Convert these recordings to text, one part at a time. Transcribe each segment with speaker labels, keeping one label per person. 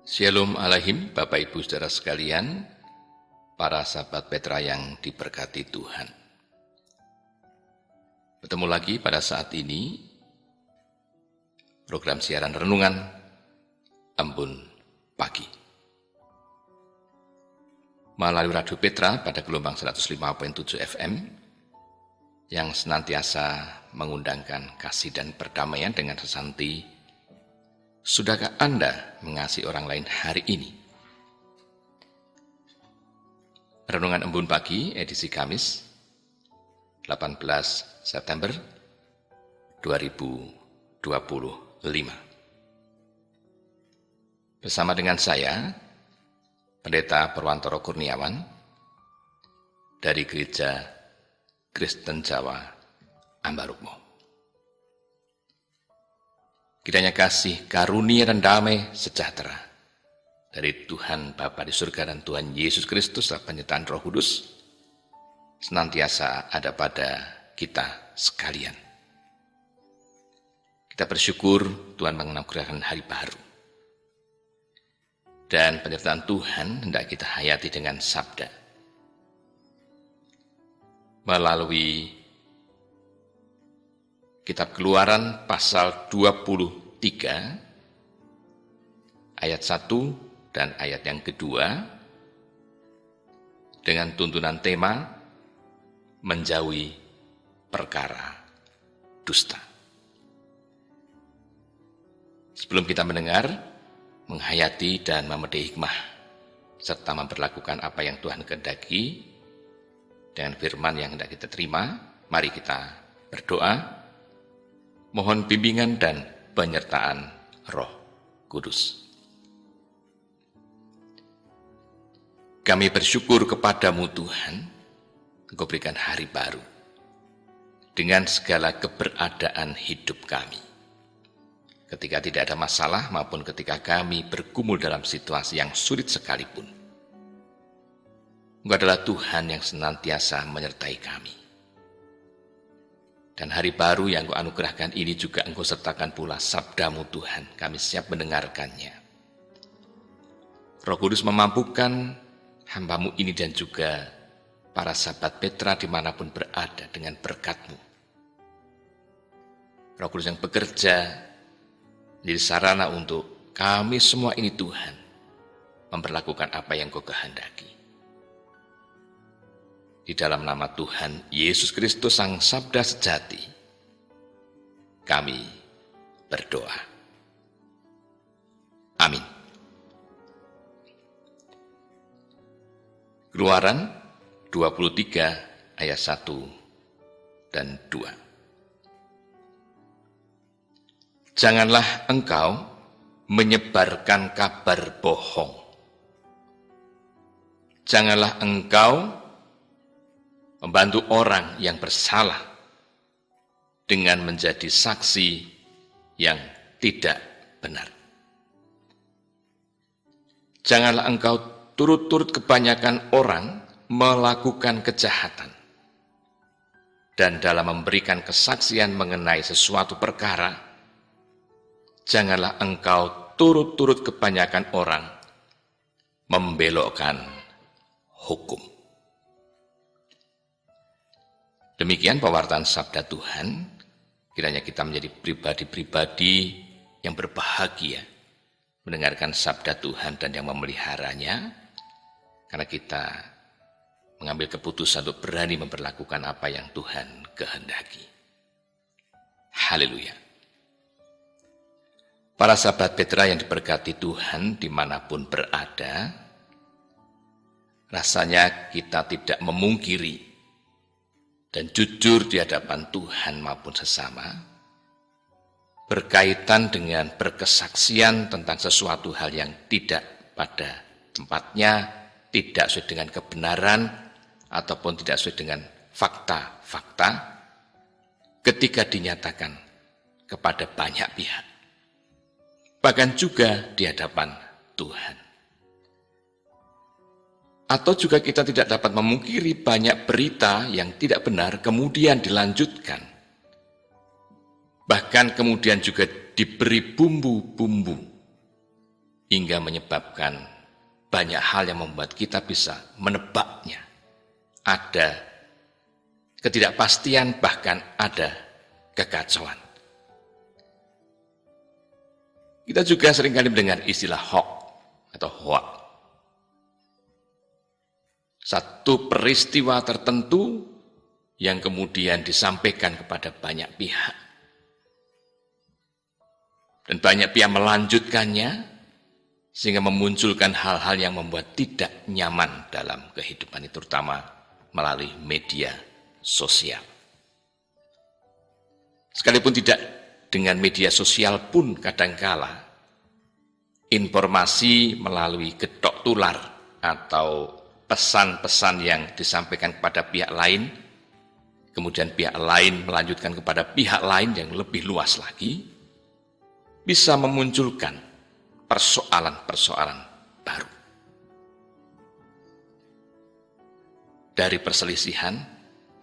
Speaker 1: Shalom alaihim, Bapak Ibu Saudara sekalian, para sahabat Petra yang diberkati Tuhan. Bertemu lagi pada saat ini, program siaran renungan Embun Pagi. Melalui Radio Petra pada gelombang 105.7 FM, yang senantiasa mengundangkan kasih dan perdamaian dengan sesanti. Sudahkah Anda mengasihi orang lain hari ini? Renungan Embun Pagi, edisi Kamis, 18 September 2025. Bersama dengan saya, Pendeta Purwantoro Kurniawan, dari Gereja Kristen Jawa Ambarukmo. Kiranya kasih, karunia dan damai sejahtera dari Tuhan Bapa di surga dan Tuhan Yesus Kristus dan penyertaan Roh Kudus senantiasa ada pada kita sekalian. Kita bersyukur Tuhan menganugerahkan hari baru. Dan penyertaan Tuhan hendak kita hayati dengan sabda. Melalui Kitab Keluaran pasal 23 ayat 1 dan ayat yang kedua dengan tuntunan tema menjauhi perkara dusta. Sebelum kita mendengar, menghayati dan memetik hikmah serta memperlakukan apa yang Tuhan kehendaki dengan firman yang hendak kita terima, mari kita berdoa. Mohon bimbingan dan penyertaan Roh Kudus. Kami bersyukur kepadamu Tuhan, Engkau berikan hari baru dengan segala keberadaan hidup kami. Ketika tidak ada masalah maupun ketika kami bergumul dalam situasi yang sulit sekalipun. Engkau adalah Tuhan yang senantiasa menyertai kami. Dan hari baru yang Engkau anugerahkan ini juga Engkau sertakan pula sabdamu Tuhan. Kami siap mendengarkannya. Roh Kudus memampukan hamba-Mu ini dan juga para sahabat Petra dimanapun berada dengan berkat-Mu. Roh Kudus yang bekerja menjadi sarana untuk kami semua ini Tuhan memperlakukan apa yang Engkau kehendaki. Di dalam nama Tuhan Yesus Kristus Sang Sabda Sejati, kami berdoa. Amin. Keluaran 23 ayat 1 dan 2. Janganlah engkau menyebarkan kabar bohong. Janganlah engkau membantu orang yang bersalah dengan menjadi saksi yang tidak benar. Janganlah engkau turut-turut kebanyakan orang melakukan kejahatan. Dan dalam memberikan kesaksian mengenai sesuatu perkara, janganlah engkau turut-turut kebanyakan orang membelokkan hukum. Demikian pewartaan sabda Tuhan, kiranya kita menjadi pribadi-pribadi yang berbahagia mendengarkan sabda Tuhan dan yang memeliharanya, karena kita mengambil keputusan untuk berani memperlakukan apa yang Tuhan kehendaki. Haleluya. Para sahabat Petra yang diberkati Tuhan dimanapun berada, rasanya kita tidak memungkiri dan jujur di hadapan Tuhan maupun sesama, berkaitan dengan berkesaksian tentang sesuatu hal yang tidak pada tempatnya, tidak sesuai dengan kebenaran, ataupun tidak sesuai dengan fakta-fakta, ketika dinyatakan kepada banyak pihak, bahkan juga di hadapan Tuhan. Atau juga kita tidak dapat memungkiri banyak berita yang tidak benar kemudian dilanjutkan. Bahkan kemudian juga diberi bumbu-bumbu hingga menyebabkan banyak hal yang membuat kita bisa menebaknya. Ada ketidakpastian, bahkan ada kekacauan. Kita juga seringkali mendengar istilah hoax atau hoax. Satu peristiwa tertentu yang kemudian disampaikan kepada banyak pihak. Dan banyak pihak melanjutkannya sehingga memunculkan hal-hal yang membuat tidak nyaman dalam kehidupan itu, terutama melalui media sosial. Sekalipun tidak dengan media sosial pun kadangkala informasi melalui getok tular atau pesan-pesan yang disampaikan kepada pihak lain, kemudian pihak lain melanjutkan kepada pihak lain yang lebih luas lagi, bisa memunculkan persoalan-persoalan baru. Dari perselisihan,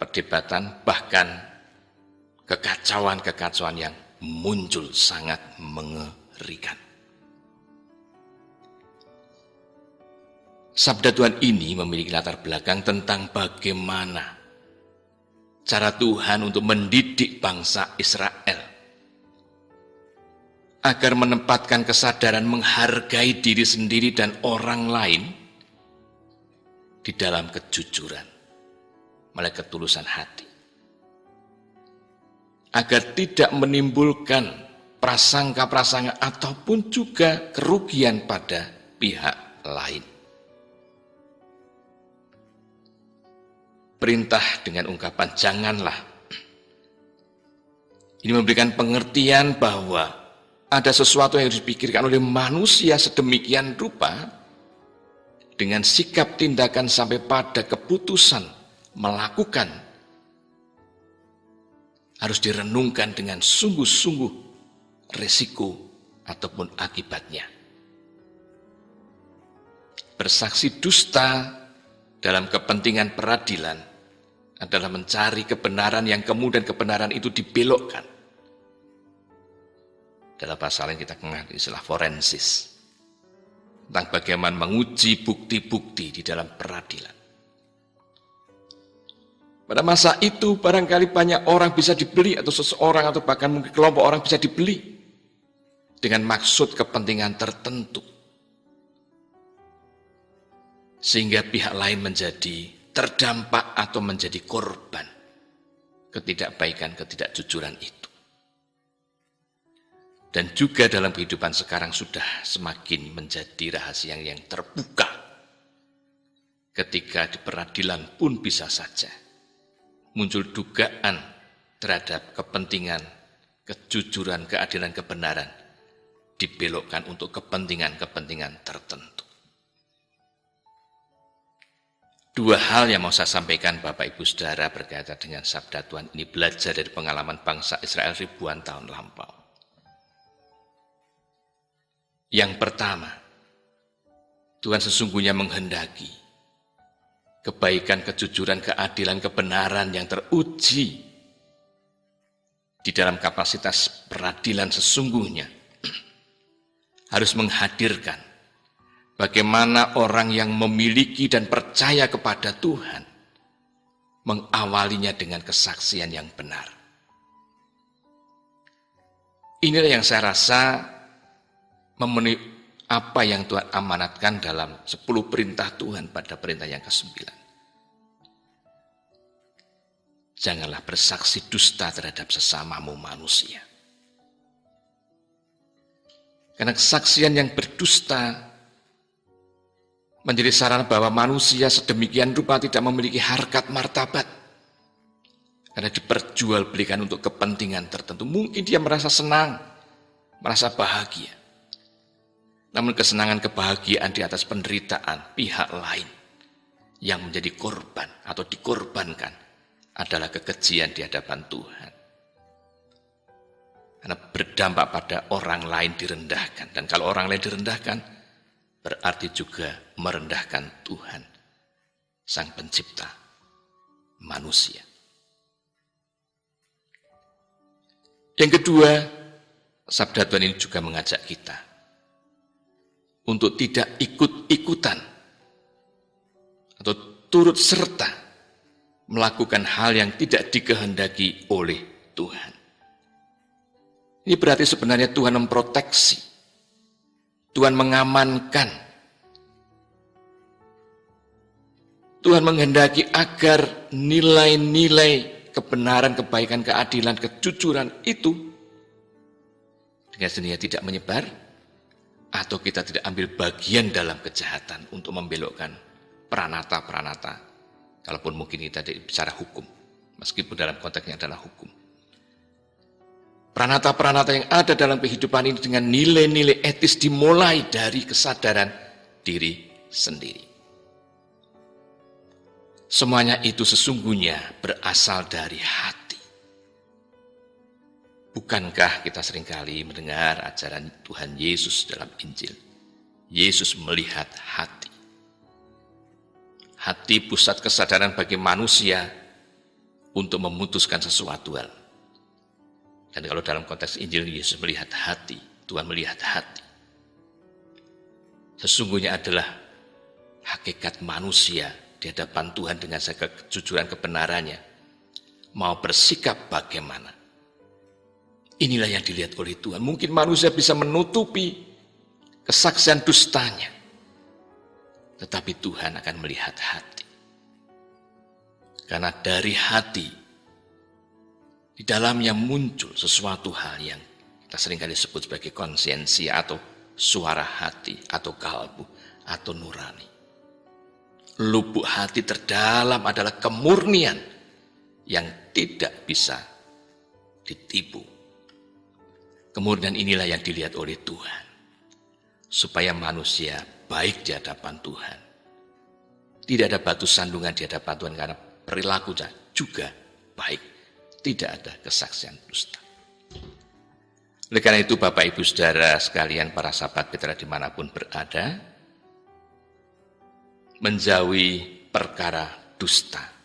Speaker 1: perdebatan, bahkan kekacauan-kekacauan yang muncul sangat mengerikan. Sabda Tuhan ini memiliki latar belakang tentang bagaimana cara Tuhan untuk mendidik bangsa Israel agar menempatkan kesadaran menghargai diri sendiri dan orang lain di dalam kejujuran, melalui ketulusan hati, agar tidak menimbulkan prasangka-prasangka ataupun juga kerugian pada pihak lain. Perintah dengan ungkapan janganlah ini memberikan pengertian bahwa ada sesuatu yang harus dipikirkan oleh manusia sedemikian rupa dengan sikap tindakan sampai pada keputusan melakukan harus direnungkan dengan sungguh-sungguh resiko ataupun akibatnya. Bersaksi dusta dalam kepentingan peradilan adalah mencari kebenaran yang kemudian kebenaran itu dibelokkan. Dalam bahasa lain kita kenal istilah forensis, tentang bagaimana menguji bukti-bukti di dalam peradilan. Pada masa itu barangkali banyak orang bisa dibeli, atau seseorang atau bahkan mungkin kelompok orang bisa dibeli dengan maksud kepentingan tertentu, sehingga pihak lain menjadi terdampak atau menjadi korban ketidakbaikan, ketidakjujuran itu. Dan juga dalam kehidupan sekarang sudah semakin menjadi rahasia yang terbuka. Ketika di peradilan pun bisa saja muncul dugaan terhadap kepentingan, kejujuran, keadilan, kebenaran dibelokkan untuk kepentingan-kepentingan tertentu. Dua hal yang mau saya sampaikan Bapak Ibu Saudara berkaitan dengan sabda Tuhan ini, belajar dari pengalaman bangsa Israel ribuan tahun lampau. Yang pertama, Tuhan sesungguhnya menghendaki kebaikan, kejujuran, keadilan, kebenaran yang teruji di dalam kapasitas peradilan sesungguhnya harus menghadirkan bagaimana orang yang memiliki dan percaya kepada Tuhan mengawalinya dengan kesaksian yang benar. Inilah yang saya rasa memenuhi apa yang Tuhan amanatkan dalam 10 perintah Tuhan pada perintah yang ke-9. Janganlah bersaksi dusta terhadap sesamamu manusia. Karena kesaksian yang berdusta menjadi sarana bahwa manusia sedemikian rupa tidak memiliki harkat martabat. Karena diperjualbelikan untuk kepentingan tertentu. Mungkin dia merasa senang, merasa bahagia. Namun kesenangan, kebahagiaan di atas penderitaan pihak lain yang menjadi korban atau dikorbankan adalah kekejian di hadapan Tuhan. Karena berdampak pada orang lain direndahkan. Dan kalau orang lain direndahkan, berarti juga merendahkan Tuhan, Sang Pencipta manusia. Yang kedua, sabda Tuhan ini juga mengajak kita untuk tidak ikut-ikutan atau turut serta melakukan hal yang tidak dikehendaki oleh Tuhan. Ini berarti sebenarnya Tuhan memproteksi, Tuhan mengamankan, Tuhan menghendaki agar nilai-nilai kebenaran, kebaikan, keadilan, kejujuran itu dengan sendirinya tidak menyebar, atau kita tidak ambil bagian dalam kejahatan untuk membelokkan peranata-peranata, kalaupun mungkin kita bicara hukum, meskipun dalam konteksnya adalah hukum. Peranata-peranata yang ada dalam kehidupan ini dengan nilai-nilai etis dimulai dari kesadaran diri sendiri. Semuanya itu sesungguhnya berasal dari hati. Bukankah kita seringkali mendengar ajaran Tuhan Yesus dalam Injil? Yesus melihat hati. Hati pusat kesadaran bagi manusia untuk memutuskan sesuatu hal. Dan kalau dalam konteks Injil, Yesus melihat hati, Tuhan melihat hati. Sesungguhnya adalah hakikat manusia di hadapan Tuhan dengan segala kejujuran kebenarannya. Mau bersikap bagaimana? Inilah yang dilihat oleh Tuhan. Mungkin manusia bisa menutupi kesaksian dustanya, tetapi Tuhan akan melihat hati. Karena dari hati, di dalamnya muncul sesuatu hal yang kita seringkali sebut sebagai konsiensia atau suara hati atau kalbu atau nurani. Lubuk hati terdalam adalah kemurnian yang tidak bisa ditipu. Kemurnian inilah yang dilihat oleh Tuhan, supaya manusia baik di hadapan Tuhan. Tidak ada batu sandungan di hadapan Tuhan karena perilakunya juga baik. Tidak ada kesaksian dusta. Oleh karena itu Bapak Ibu Saudara sekalian, para sahabat Petra dimanapun berada, menjauhi perkara dusta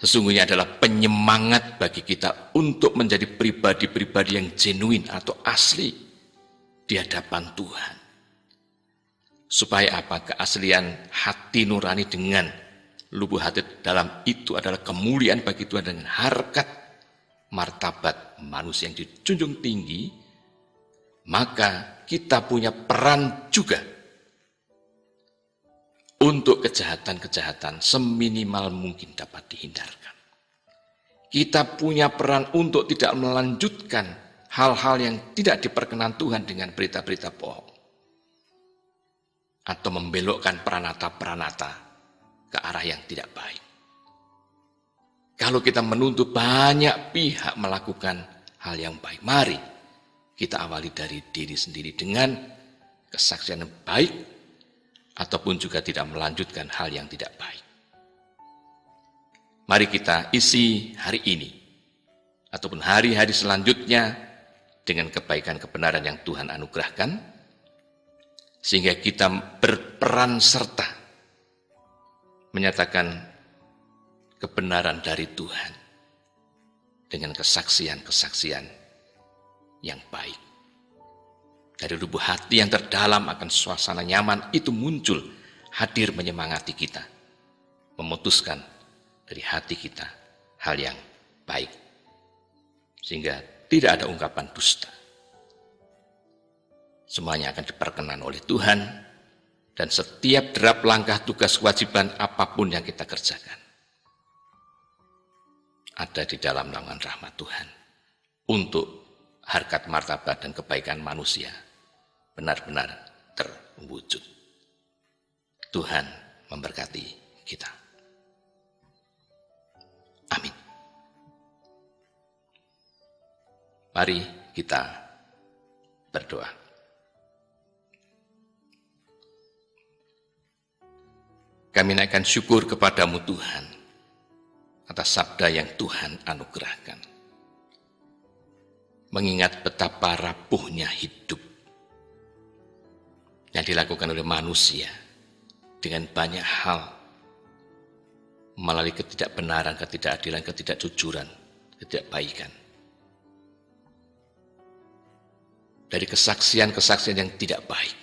Speaker 1: sesungguhnya adalah penyemangat bagi kita untuk menjadi pribadi-pribadi yang genuine atau asli di hadapan Tuhan. Supaya apa? Keaslian hati nurani dengan lubuk hati dalam itu adalah kemuliaan bagi Tuhan dengan harkat martabat manusia yang dijunjung tinggi, maka kita punya peran juga untuk kejahatan-kejahatan seminimal mungkin dapat dihindarkan. Kita punya peran untuk tidak melanjutkan hal-hal yang tidak diperkenan Tuhan dengan berita-berita bohong. Atau membelokkan peranata-peranata ke arah yang tidak baik. Kalau kita menuntut banyak pihak melakukan hal yang baik, mari kita awali dari diri sendiri dengan kesaksian yang baik, ataupun juga tidak melanjutkan hal yang tidak baik. Mari kita isi hari ini, ataupun hari-hari selanjutnya dengan kebaikan kebenaran yang Tuhan anugerahkan, sehingga kita berperan serta menyatakan kebenaran dari Tuhan dengan kesaksian-kesaksian yang baik. Dari lubuk hati yang terdalam akan suasana nyaman itu muncul, hadir menyemangati kita, memutuskan dari hati kita hal yang baik, sehingga tidak ada ungkapan dusta. Semuanya akan diperkenan oleh Tuhan, dan setiap derap langkah tugas kewajiban apapun yang kita kerjakan ada di dalam naungan rahmat Tuhan untuk harkat martabat dan kebaikan manusia benar-benar terwujud. Tuhan memberkati kita. Amin. Mari kita berdoa. Kami naikkan syukur kepadamu Tuhan atas sabda yang Tuhan anugerahkan. Mengingat betapa rapuhnya hidup yang dilakukan oleh manusia dengan banyak hal, melalui ketidakbenaran, ketidakadilan, ketidakjujuran, ketidakbaikan. Dari kesaksian-kesaksian yang tidak baik,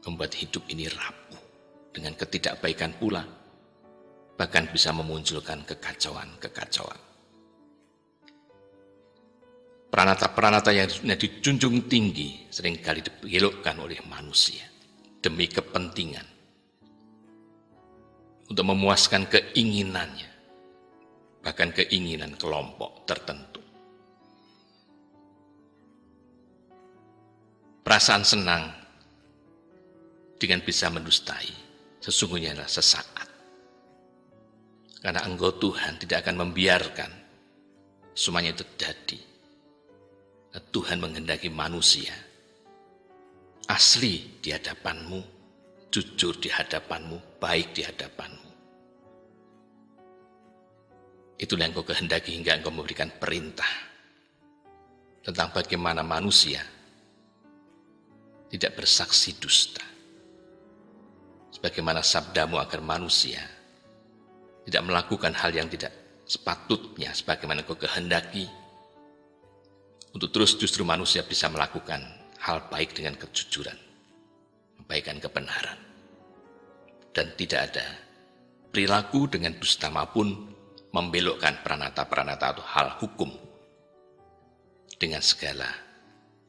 Speaker 1: membuat hidup ini rapuh. Dengan ketidakbaikan pula, bahkan bisa memunculkan kekacauan-kekacauan. Pranata-pranata yang dijunjung tinggi seringkali dibelokkan oleh manusia demi kepentingan, untuk memuaskan keinginannya, bahkan keinginan kelompok tertentu. Perasaan senang dengan bisa mendustai sesungguhnya adalah sesaat. Karena Engkau Tuhan tidak akan membiarkan semuanya itu terjadi. Tuhan menghendaki manusia asli di hadapan-Mu, jujur di hadapan-Mu, baik di hadapan-Mu. Itulah yang Engkau kehendaki hingga Engkau memberikan perintah tentang bagaimana manusia tidak bersaksi dusta. Sebagaimana sabda-Mu agar manusia tidak melakukan hal yang tidak sepatutnya, sebagaimana Engkau kehendaki, untuk terus justru manusia bisa melakukan hal baik dengan kejujuran, kebaikan, kebenaran. Dan tidak ada perilaku dengan dusta maupun membelokkan pranata-pranata atau hal hukum dengan segala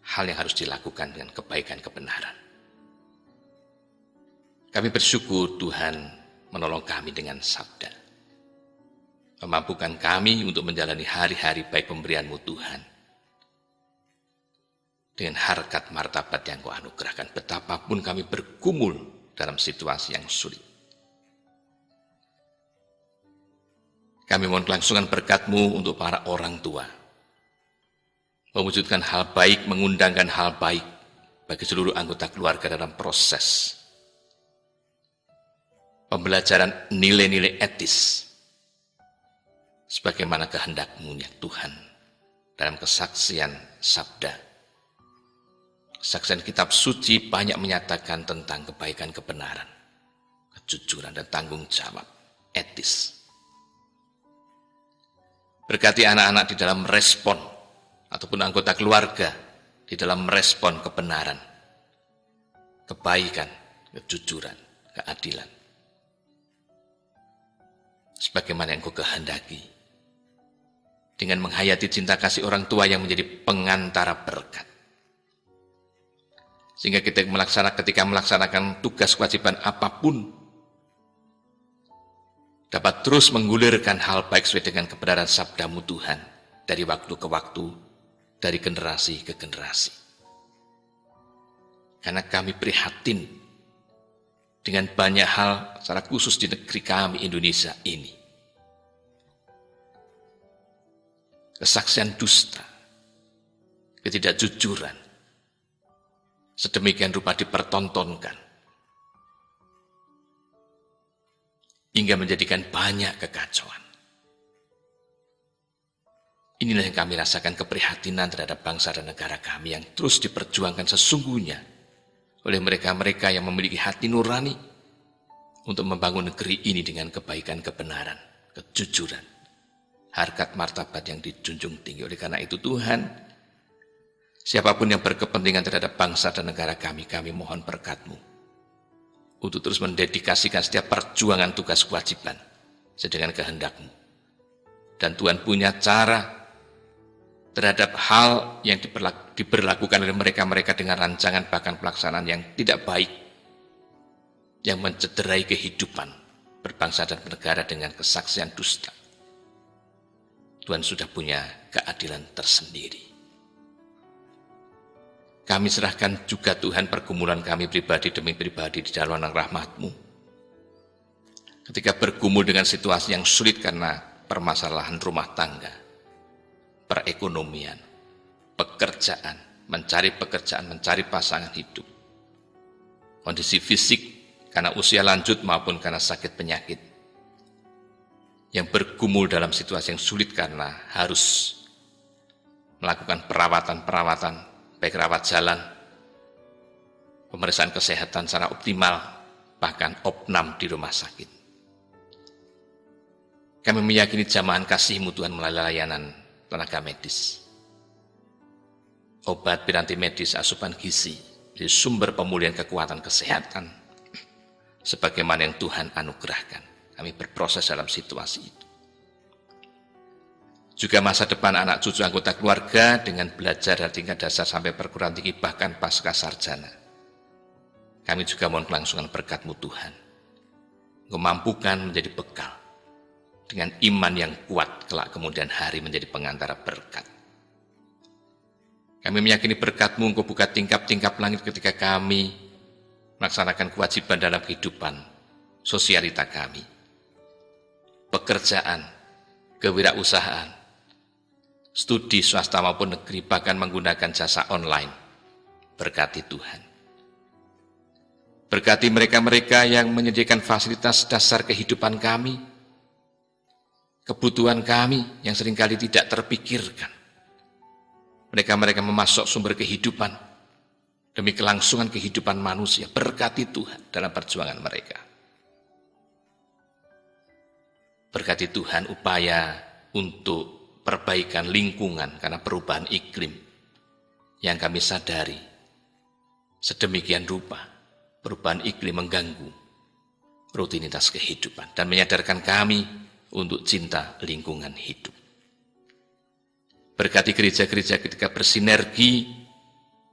Speaker 1: hal yang harus dilakukan dengan kebaikan, kebenaran. Kami bersyukur Tuhan menolong kami dengan sabda, memampukan kami untuk menjalani hari-hari baik pemberian-Mu Tuhan, dengan harkat martabat yang Kau anugerahkan, betapapun kami bergumul dalam situasi yang sulit. Kami mohon kelangsungan berkat-Mu untuk para orang tua, mewujudkan hal baik, mengundangkan hal baik bagi seluruh anggota keluarga dalam proses pembelajaran nilai-nilai etis, sebagaimana kehendak-Mu ya Tuhan, dalam kesaksian sabda. Kesaksian kitab suci banyak menyatakan tentang kebaikan, kebenaran, kejujuran, dan tanggung jawab etis. Berkati anak-anak di dalam respon, ataupun anggota keluarga di dalam respon kebenaran, kebaikan, kejujuran, keadilan. Sebagaimana yang Kau kehendaki, dengan menghayati cinta kasih orang tua yang menjadi pengantara berkat. Sehingga ketika melaksanakan tugas kewajiban apapun, dapat terus menggulirkan hal baik sesuai dengan kebenaran sabda-Mu Tuhan, dari waktu ke waktu, dari generasi ke generasi. Karena kami prihatin dengan banyak hal secara khusus di negeri kami Indonesia ini. Kesaksian dusta, ketidakjujuran, sedemikian rupa dipertontonkan, hingga menjadikan banyak kekacauan. Inilah yang kami rasakan, keprihatinan terhadap bangsa dan negara kami yang terus diperjuangkan sesungguhnya oleh mereka-mereka yang memiliki hati nurani untuk membangun negeri ini dengan kebaikan, kebenaran, kejujuran, harkat martabat yang dijunjung tinggi. Oleh karena itu Tuhan, siapapun yang berkepentingan terhadap bangsa dan negara kami mohon berkat-Mu untuk terus mendedikasikan setiap perjuangan tugas kewajiban sesuai dengan kehendak-Mu. Dan Tuhan punya cara terhadap hal yang diberlakukan oleh mereka-mereka dengan rancangan bahkan pelaksanaan yang tidak baik, yang mencederai kehidupan berbangsa dan bernegara dengan kesaksian dusta. Tuhan sudah punya keadilan tersendiri. Kami serahkan juga Tuhan pergumulan kami pribadi demi pribadi di dalam rahmat-Mu. Ketika bergumul dengan situasi yang sulit karena permasalahan rumah tangga, perekonomian, pekerjaan, mencari pasangan hidup, kondisi fisik karena usia lanjut maupun karena sakit penyakit, yang bergumul dalam situasi yang sulit karena harus melakukan perawatan, baik rawat jalan, pemeriksaan kesehatan secara optimal, bahkan opnam di rumah sakit. Kami meyakini jamahan kasih-Mu Tuhan melalui layanan tenaga medis, obat, piranti medis, asupan gizi, menjadi sumber pemulihan kekuatan kesehatan, sebagaimana yang Tuhan anugerahkan. Kami berproses dalam situasi itu. Juga masa depan anak cucu anggota keluarga dengan belajar dari tingkat dasar sampai perguruan tinggi, bahkan pasca sarjana. Kami juga mohon kelangsungan berkat-Mu Tuhan. Engkau mampukan menjadi bekal dengan iman yang kuat kelak kemudian hari menjadi pengantara berkat. Kami meyakini berkat-Mu, Engkau buka tingkap-tingkap langit ketika kami melaksanakan kewajiban dalam kehidupan sosialita kami. Pekerjaan, kewirausahaan, studi swasta maupun negeri, bahkan menggunakan jasa online. Berkati Tuhan. Berkati mereka-mereka yang menyediakan fasilitas dasar kehidupan kami, kebutuhan kami yang seringkali tidak terpikirkan. Mereka-mereka memasok sumber kehidupan demi kelangsungan kehidupan manusia. Berkati Tuhan dalam perjuangan mereka. Berkati Tuhan upaya untuk perbaikan lingkungan karena perubahan iklim yang kami sadari sedemikian rupa. Perubahan iklim mengganggu rutinitas kehidupan dan menyadarkan kami untuk cinta lingkungan hidup. Berkati gereja-gereja ketika bersinergi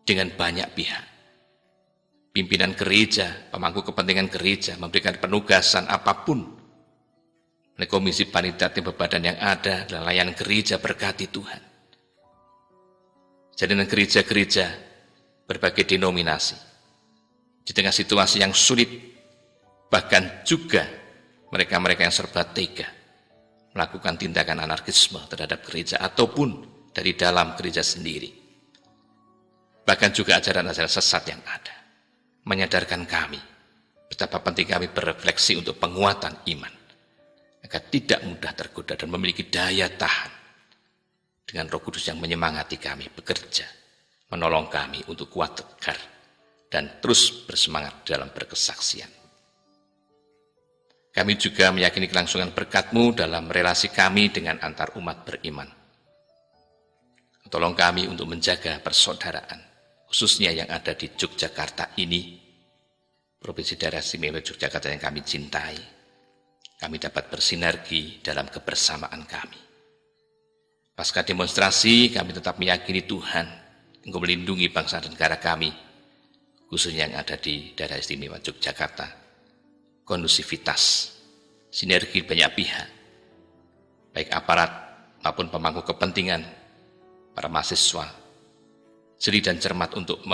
Speaker 1: dengan banyak pihak. Pimpinan gereja, pemangku kepentingan gereja memberikan penugasan apapun. Oleh komisi panitia tim badan yang ada dalam layanan gereja, berkati Tuhan. Jadikan gereja-gereja berbagai denominasi. Di tengah situasi yang sulit, bahkan juga mereka-mereka yang serba tega melakukan tindakan anarkisme terhadap gereja ataupun dari dalam gereja sendiri. Bahkan juga ajaran-ajaran sesat yang ada, menyadarkan kami betapa penting kami berefleksi untuk penguatan iman, agar tidak mudah tergoda dan memiliki daya tahan dengan Roh Kudus yang menyemangati kami bekerja, menolong kami untuk kuat tegar dan terus bersemangat dalam berkesaksian. Kami juga meyakini kelangsungan berkat-Mu dalam relasi kami dengan antar umat beriman. Tolong kami untuk menjaga persaudaraan, khususnya yang ada di Yogyakarta ini, Provinsi Daerah Istimewa Yogyakarta yang kami cintai. Kami dapat bersinergi dalam kebersamaan kami. Pasca demonstrasi, kami tetap meyakini Tuhan, Engkau melindungi bangsa dan negara kami, khususnya yang ada di Daerah Istimewa Yogyakarta. Kondusivitas, sinergi banyak pihak, baik aparat maupun pemangku kepentingan, para mahasiswa, jeli dan cermat untuk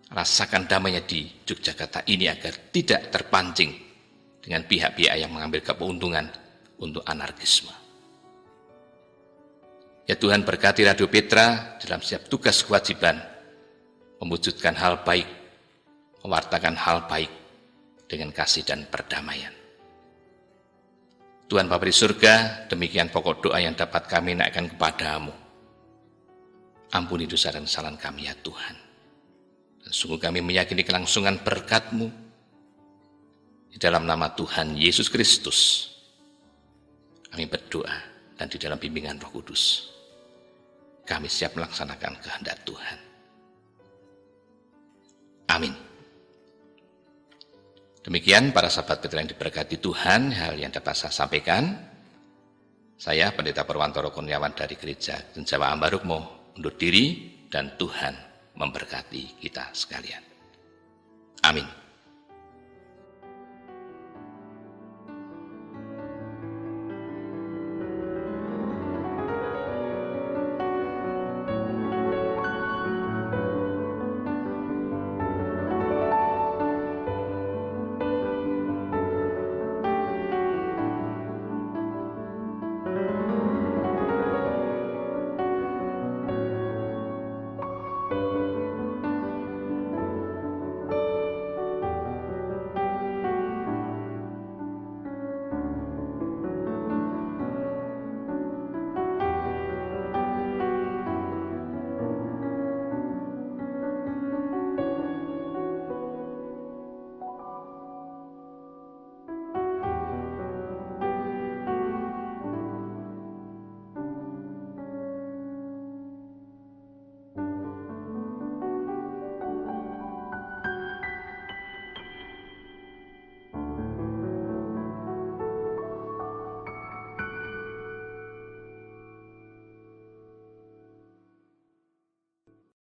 Speaker 1: merasakan damainya di Yogyakarta ini agar tidak terpancing dengan pihak-pihak yang mengambil keuntungan untuk anarkisme. Ya Tuhan, berkati Radio Petra dalam setiap tugas kewajiban, mewujudkan hal baik, mewartakan hal baik dengan kasih dan perdamaian. Tuhan Bapa di surga, demikian pokok doa yang dapat kami naikkan kepadamu. Ampuni dosa dan kesalahan kami ya Tuhan. Dan sungguh kami meyakini kelangsungan berkat-Mu di dalam nama Tuhan Yesus Kristus. Kami berdoa dan di dalam bimbingan Roh Kudus, kami siap melaksanakan kehendak Tuhan. Amin. Demikian para sahabat Petra yang diberkati Tuhan, hal yang dapat saya sampaikan. Saya Pendeta Purwantoro Kurniawan dari Gereja Jawa Ambarukmo undur diri dan Tuhan memberkati kita sekalian. Amin.